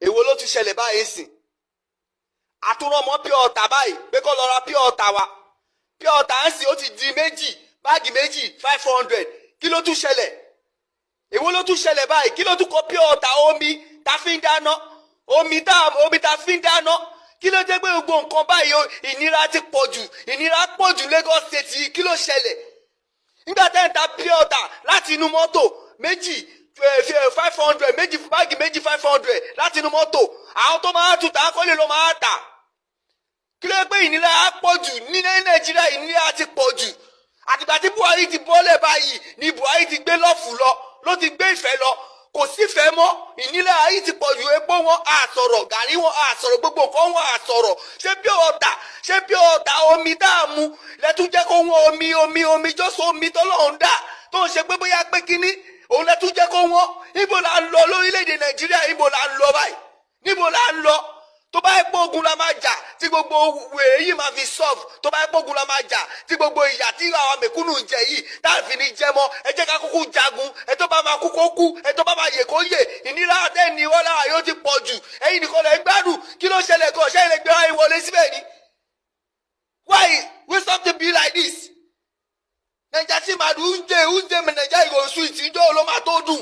èwo ló tún ṣẹlẹ̀ báyìí sìn àtúrọ̀ mọ́ pure water báyìí pé kó lọ ra pure water wa pure water ń sìn ó ti di méjì báàgì méjì 500 kí ló tún ṣẹlẹ̀ èwo ló tún ṣẹlẹ̀ báyìí kí ló tún kọ pure water omi tá fi ń dáná omi tá fi ń dáná kí ló dé pé gbogbo nǹkan báyìí ìnira ti pọ̀jù ìnira pọ̀jù Lagos State yìí kí ló ṣẹlẹ̀ nígbà tẹ́ ń ta pure water láti inú mọ́tò méjì 500 méjì báàgì méjì 500 láti inú mọ́tò àwọn tó máa tún ta kọ́lé ló máa tà kí ló pé ìnira á pọ̀jù ní Nàìjíríà ìnira ti pọ̀jù àtìgbà tí Buhari ti bọ́lẹ̀ báyìí ni Buhari ti gbé lọ́ọ̀fù ló ti gbé ìfẹ́ lọ kò sífẹ̀ẹ́ mọ́ ìnira ayé ti pọ̀jù epo wọn àsọ̀rọ̀ gàrí wọn àsọ̀rọ̀ gbogbo nǹkan wọn àsọ̀rọ̀ ṣé pure water omi tá a mu lẹ́tún jẹ́ kó wọ́n omi jọ́sọ̀ omi tọ́lọ́run dà tó ń ṣe pé bóyá pé kínní òun lẹ́tún jẹ́ kó wọ́n níbo la ń lọ lórílẹ̀‐èdè Nàìjíríà níbo la ń lọ báyìí níbo la ń lọ tó bá yẹ pé ogun la máa jà tí gbogbo èyí máa fi solve tó bá yẹ pé ogun la máa jà tí gbogbo ìyà tí àwọn mẹ̀kúnnù ń jẹ yìí táàfin ní jẹ mọ́ ẹ jẹ́ ká kúkú jagun ẹ tó bá máa kú kó kú ẹ tó bá máa yè kó yè ìnira àtẹ́ni wọ́n lára yóò ti pọ̀ jù ẹ̀yin nìkan lẹ́ ń gbádùn kí ló ṣẹlẹ̀ gan ṣẹ́ ilẹ̀ gbé wáyé wọlé síbẹ̀ ni why will something be like this Naija tí màdùn ń jẹ Naija ìgò sweet ìjọ ló máa tó dùn